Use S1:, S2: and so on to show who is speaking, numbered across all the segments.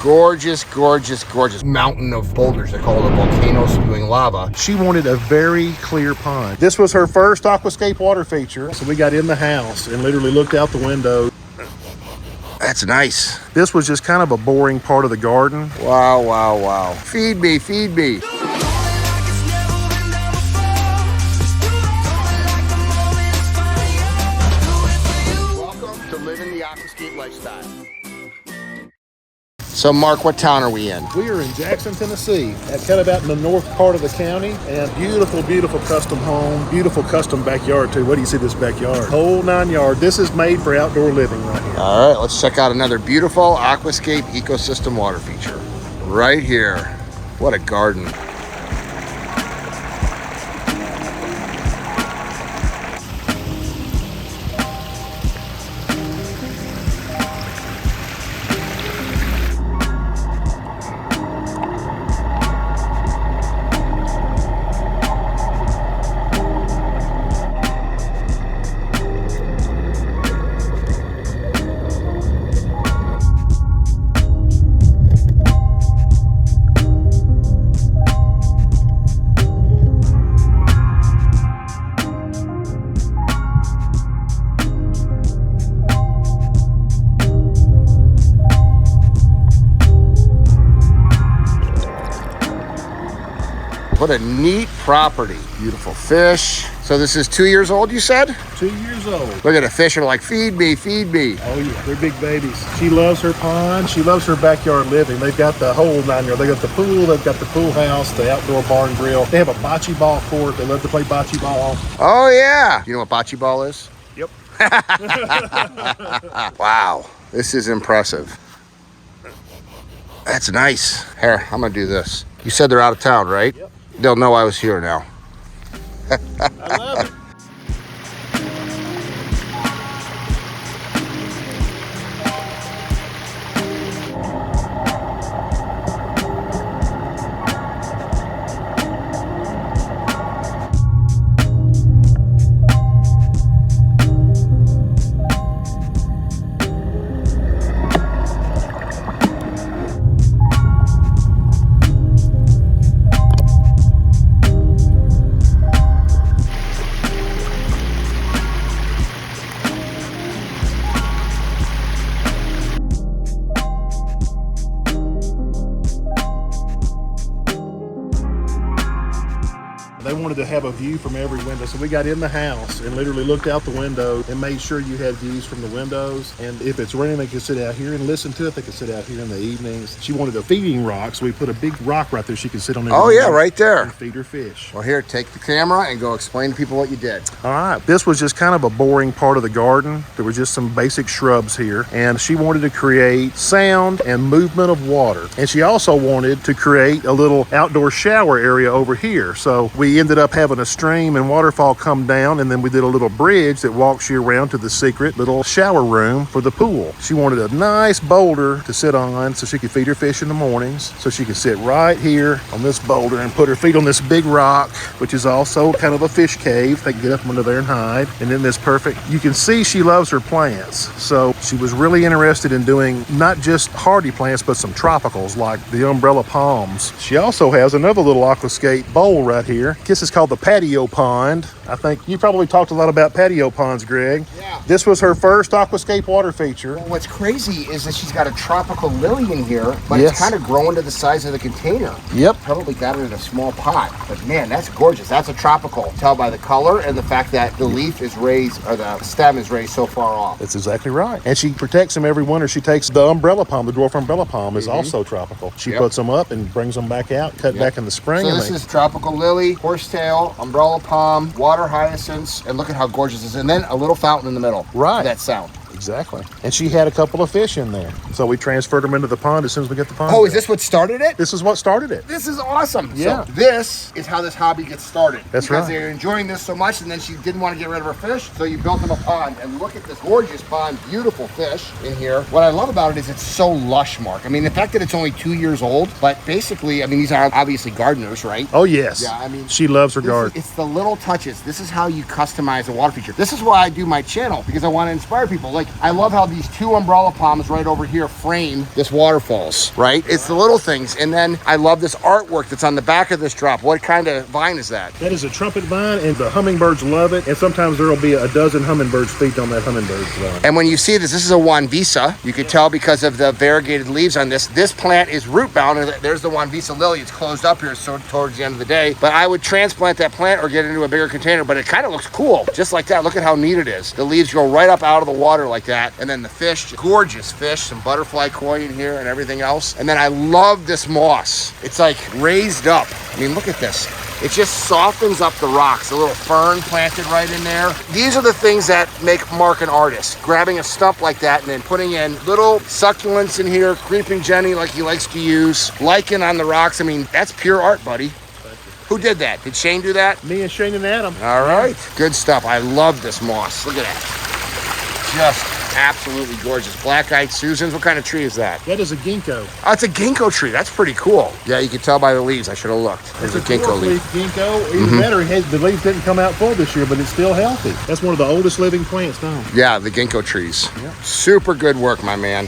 S1: gorgeous, gorgeous, gorgeous mountain of boulders. They call it a volcano spewing lava.
S2: She wanted a very clear pond. This was her first Aquascape water feature. So we got in the house and literally looked out the window.
S1: That's nice.
S2: This was just kind of a boring part of the garden.
S1: Wow, wow, wow. Feed me, feed me. Welcome to living the Aquascape lifestyle. So Mark, what town are we in?
S2: We are in Jackson, Tennessee, at kind of out in the north part of the county, and beautiful, beautiful custom home, beautiful custom backyard too. What do you see this backyard? Whole 9 yards. This is made for outdoor living right here.
S1: All right, let's check out another beautiful Aquascape ecosystem water feature. Right here. What a garden. What a neat property. Beautiful fish. So this is 2 years old, you said?
S2: 2 years old.
S1: Look at the fish are like, feed me, feed me.
S2: Oh yeah, they're big babies. She loves her pond. She loves her backyard living. They've got the whole 9 yards. They got the pool, they've got the pool house, the outdoor bar and grill. They have a bocce ball court. They love to play bocce ball.
S1: Oh yeah. You know what bocce ball is?
S2: Yep.
S1: Wow, this is impressive. That's nice. Here, I'm gonna do this. You said they're out of town, right?
S2: Yep.
S1: They'll know I was here now.
S2: I love it. They wanted to have a view from every window. So we got in the house and literally looked out the window and made sure you had views from the windows. And if it's raining, they could sit out here and listen to it. They could sit out here in the evenings. She wanted a feeding rock, so we put a big rock right there she could sit on.
S1: Oh yeah, right there.
S2: And feed her fish.
S1: Well, here, take the camera and go explain to people what you did.
S2: All right, this was just kind of a boring part of the garden. There were just some basic shrubs here. And she wanted to create sound and movement of water. And she also wanted to create a little outdoor shower area over here. So we ended up having a stream and waterfall come down, and then we did a little bridge that walks you around to the secret little shower room for the pool. She wanted a nice boulder to sit on so she could feed her fish in the mornings. So she could sit right here on this boulder and put her feet on this big rock, which is also kind of a fish cave. They can get up under there and hide. And then this perfect, you can see she loves her plants. So she was really interested in doing not just hardy plants, but some tropicals like the umbrella palms. She also has another little aquascape bowl right here. This is called the patio pond. I think you probably talked a lot about patio ponds, Greg.
S1: Yeah.
S2: This was her first Aquascape water feature.
S1: Well, what's crazy is that she's got a tropical lily in here, but
S2: Yes.
S1: it's kind of growing to the size of the container.
S2: Yep.
S1: Probably got it in a small pot, but man, that's gorgeous. That's a tropical. Tell by the color and the fact that the leaf is raised, or the stem is raised so far off.
S2: That's exactly right. And she protects them every winter. She takes the umbrella palm, the dwarf umbrella palm is also tropical. She
S1: Yep.
S2: puts them up and brings them back out, cut back in the spring.
S1: So
S2: and
S1: this is tropical lily, horsetail, umbrella palm, water hyacinths, and look at how gorgeous this is. And then a little fountain in the middle.
S2: Right.
S1: That sound.
S2: Exactly. And she had a couple of fish in there. So we transferred them into the pond as soon as we get the pond.
S1: Oh, is this what started it?
S2: This is what started it.
S1: This is awesome.
S2: Yeah.
S1: So this is how this hobby gets started.
S2: That's
S1: because
S2: right.
S1: they're enjoying this so much, and then she didn't want to get rid of her fish, so you built them a pond. And look at this gorgeous pond, beautiful fish in here. What I love about it is it's so lush, Mark. I mean, the fact that it's only 2 years old, but basically, I mean, these are obviously gardeners, right?
S2: Oh, yes.
S1: Yeah, I mean,
S2: she loves her garden.
S1: It's the little touches. This is how you customize a water feature. This is why I do my channel, because I want to inspire people. Like, like, I love how these two umbrella palms right over here frame this waterfalls, right? It's the little things. And then I love this artwork that's on the back of this drop. What kind of vine is that?
S2: That is a trumpet vine, and the hummingbirds love it. And sometimes there will be a dozen hummingbirds feeding on that hummingbird vine.
S1: And when you see this is a Juan Visa. You could tell because of the variegated leaves on this. This plant is root bound, and there's the Juan Visa lily. It's closed up here so towards the end of the day. But I would transplant that plant or get it into a bigger container, but it kind of looks cool. Just like that. Look at how neat it is. The leaves go right up out of the water like that. And then the fish, gorgeous fish, some butterfly koi in here and everything else. And then I love this moss. It's like raised up. I mean, look at this. It just softens up the rocks. A little fern planted right in there. These are the things that make Mark an artist. Grabbing a stump like that and then putting in little succulents in here, creeping Jenny like he likes to use, lichen on the rocks. I mean, that's pure art, buddy. Who did that? Did Shane do that?
S2: Me and Shane and Adam.
S1: All right. Good stuff. I love this moss. Look at that. Just absolutely gorgeous. Black-eyed Susans. What kind of tree is that?
S2: That is a ginkgo.
S1: Oh, it's a ginkgo tree. That's pretty cool. Yeah, you can tell by the leaves. I should have looked. There's a ginkgo leaf.
S2: Ginkgo. Even better, the leaves didn't come out full this year, but it's still healthy. That's one of the oldest living plants known.
S1: Yeah, the ginkgo trees.
S2: Yep.
S1: Super good work, my man.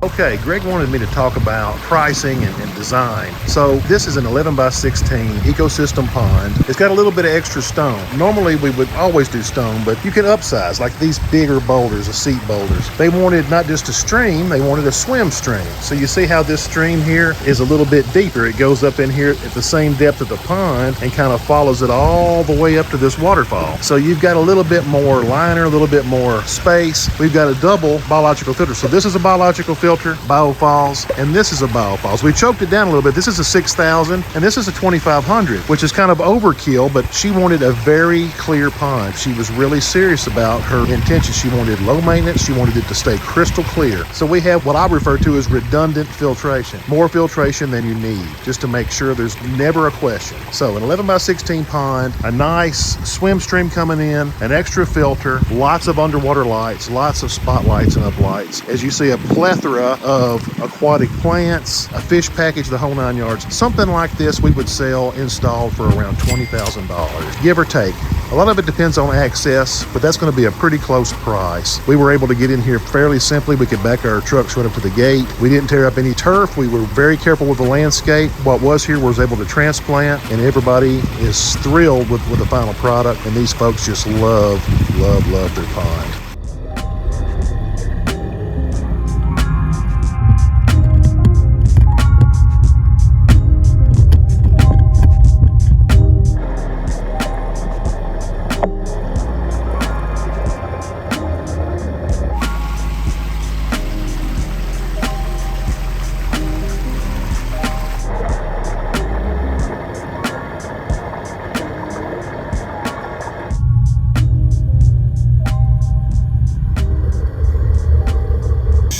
S2: Okay, Greg wanted me to talk about pricing and design. So this is an 11 by 16 ecosystem pond. It's got a little bit of extra stone. Normally we would always do stone, but you can upsize, like these bigger boulders, the seat boulders. They wanted not just a stream, they wanted a swim stream. So you see how this stream here is a little bit deeper. It goes up in here at the same depth of the pond and kind of follows it all the way up to this waterfall. So you've got a little bit more liner, a little bit more space. We've got a double biological filter. So this is a biological filter, biofalls, and this is a biofalls. We choked it down a little bit. This is a 6,000 and this is a 2,500, which is kind of overkill, but she wanted a very clear pond. She was really serious about her intention. She wanted low maintenance. She wanted it to stay crystal clear. So we have what I refer to as redundant filtration, more filtration than you need, just to make sure there's never a question. So an 11 by 16 pond, a nice swim stream coming in, an extra filter, lots of underwater lights, lots of spotlights and uplights. As you see, a plethora of aquatic plants, a fish package, the whole 9 yards. Something like this we would sell installed for around $20,000, give or take. A lot of it depends on access, but that's going to be a pretty close price. We were able to get in here fairly simply. We could back our trucks right up to the gate. We didn't tear up any turf. We were very careful with the landscape. What was here was able to transplant, and everybody is thrilled with the final product, and these folks just love their pond.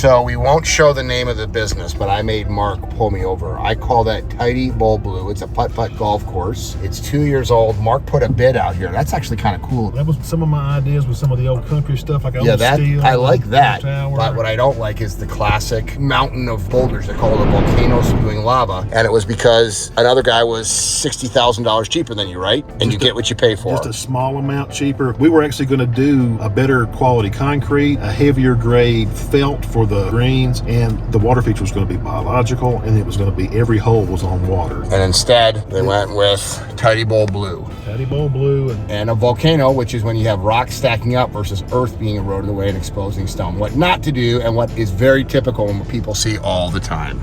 S1: So we won't show the name of the business, but I made Mark pull me over. I call that Tidy Bowl Blue. It's a putt-putt golf course. It's 2 years old. Mark put a bid out here. That's actually kind of cool.
S2: That was some of my ideas with some of the old country stuff, like
S1: yeah, that
S2: steel,
S1: I like that.
S2: Tower.
S1: But what I don't like is the classic mountain of boulders. They call it a volcano spewing lava, and it was because another guy was $60,000 cheaper than you, right? And you get what you pay for.
S2: Just a small amount cheaper. We were actually going to do a better quality concrete, a heavier grade felt for the greens, and the water feature was going to be biological, and it was going to be every hole was on water.
S1: And instead, they went with Tidy Bowl Blue.
S2: Tidy Bowl Blue.
S1: And a volcano, which is when you have rocks stacking up versus earth being eroded away and exposing stone. What not to do, and what is very typical and what people see all the time.